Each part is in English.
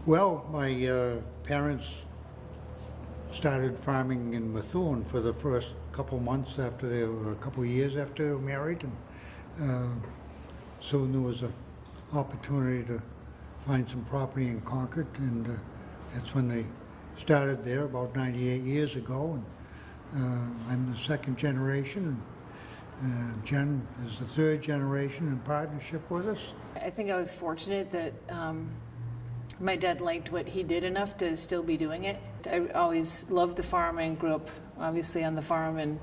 Well, my parents started farming in Methuen for the first couple months after they were, a couple years after they were married, and soon there was an opportunity to find some property in Concord, and that's when they started there about 98 years ago. And I'm the second generation, and Jen is the third generation in partnership with us. I think I was fortunate that my dad liked what he did enough to still be doing it. I always loved the farm and grew up obviously on the farm and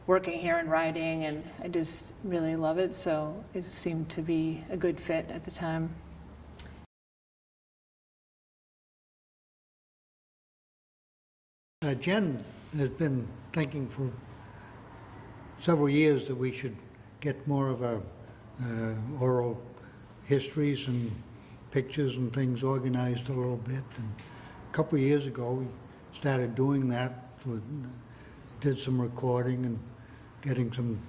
working here and riding, and I just really love it, so it seemed to be a good fit at the time. Jen has been thinking for several years that we should get more of our oral histories and pictures and things organized a little bit. And a couple of years ago we started doing that. Did some recording and getting some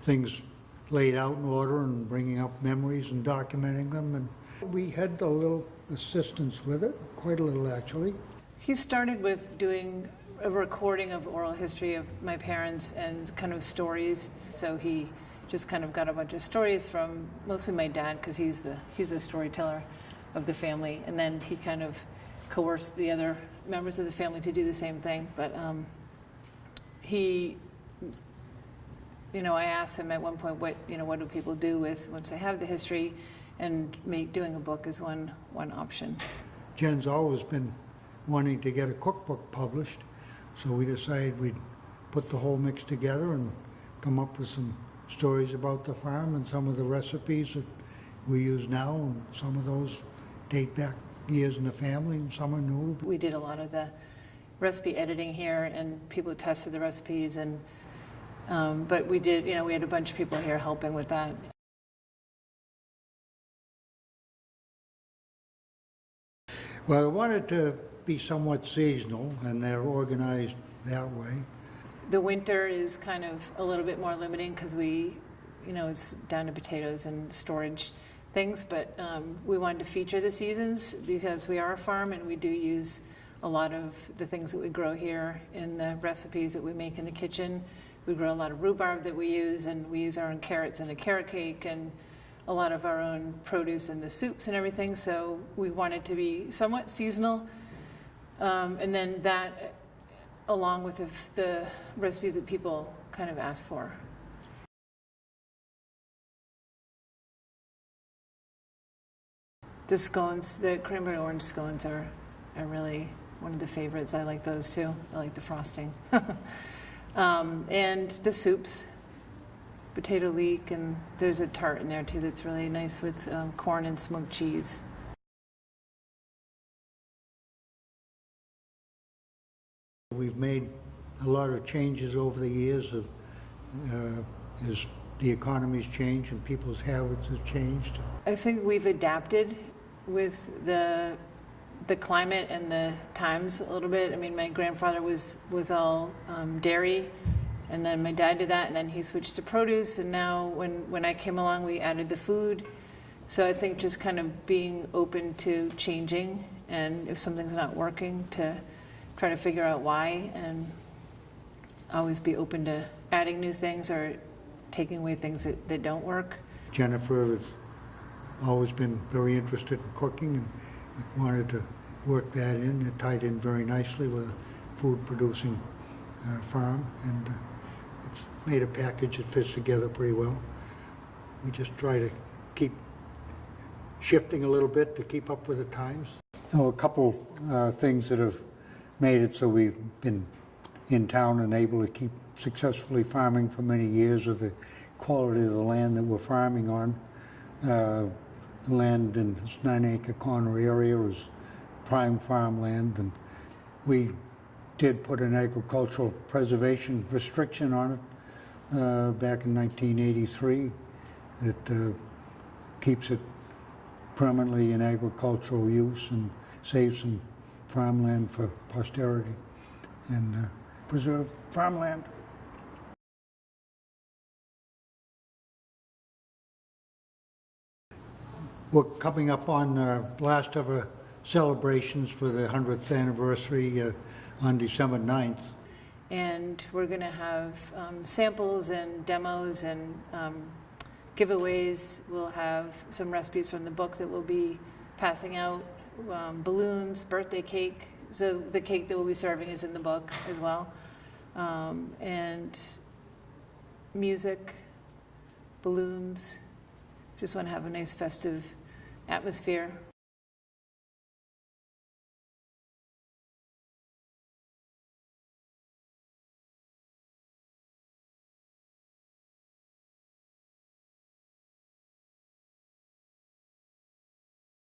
things laid out in order and bringing up memories and documenting them. And we had a little assistance with it, quite a little actually. He started with doing a recording of oral history of my parents and kind of stories. So he just kind of got a bunch of stories from mostly my dad, because he's the storyteller of the family, and then he kind of coerced the other members of the family to do the same thing. But he, I asked him at one point, what do people do with once they have the history, and doing a book is one option. Jen's always been wanting to get a cookbook published, so we decided we'd put the whole mix together and come up with some stories about the farm and some of the recipes that we use now, and some of those date back years in the family and some are new. We did a lot of the recipe editing here, and people tested the recipes, and but we did, we had a bunch of people here helping with that. Well, I wanted to be somewhat seasonal, and they're organized that way. The winter is kind of a little bit more limiting because it's down to potatoes and storage things, but we wanted to feature the seasons because we are a farm and we do use a lot of the things that we grow here in the recipes that we make in the kitchen. We grow a lot of rhubarb that we use, and we use our own carrots in a carrot cake, and a lot of our own produce in the soups and everything, so we wanted to be somewhat seasonal. And then that, along with the recipes that people kind of ask for. The scones, the cranberry orange scones are really one of the favorites. I like those too. I like the frosting. And the soups, potato leek, and there's a tart in there too that's really nice with corn and smoked cheese. We've made a lot of changes over the years as the economy's changed and people's habits have changed. I think we've adapted with the climate and the times a little bit. I mean, my grandfather was all dairy, and then my dad did that, and then he switched to produce, and now when I came along, we added the food. So I think just kind of being open to changing, and if something's not working, to try to figure out why, and always be open to adding new things or taking away things that don't work. Jennifer has always been very interested in cooking and wanted to work that in. It tied in very nicely with a food-producing farm, and it's made a package that fits together pretty well. We just try to keep shifting a little bit to keep up with the times. A couple things that have made it so we've been in town and able to keep successfully farming for many years of the quality of the land that we're farming on. The land in this 9-acre corner area is prime farmland, and we did put an agricultural preservation restriction on it back in 1983 that keeps it permanently in agricultural use and saves some farmland for posterity and preserve farmland. We're coming up on the last of our celebrations for the 100th anniversary on December 9th. And we're going to have samples and demos and giveaways. We'll have some recipes from the book that we'll be passing out, balloons, birthday cake. So the cake that we'll be serving is in the book as well. And music, balloons. Just want to have a nice festive atmosphere.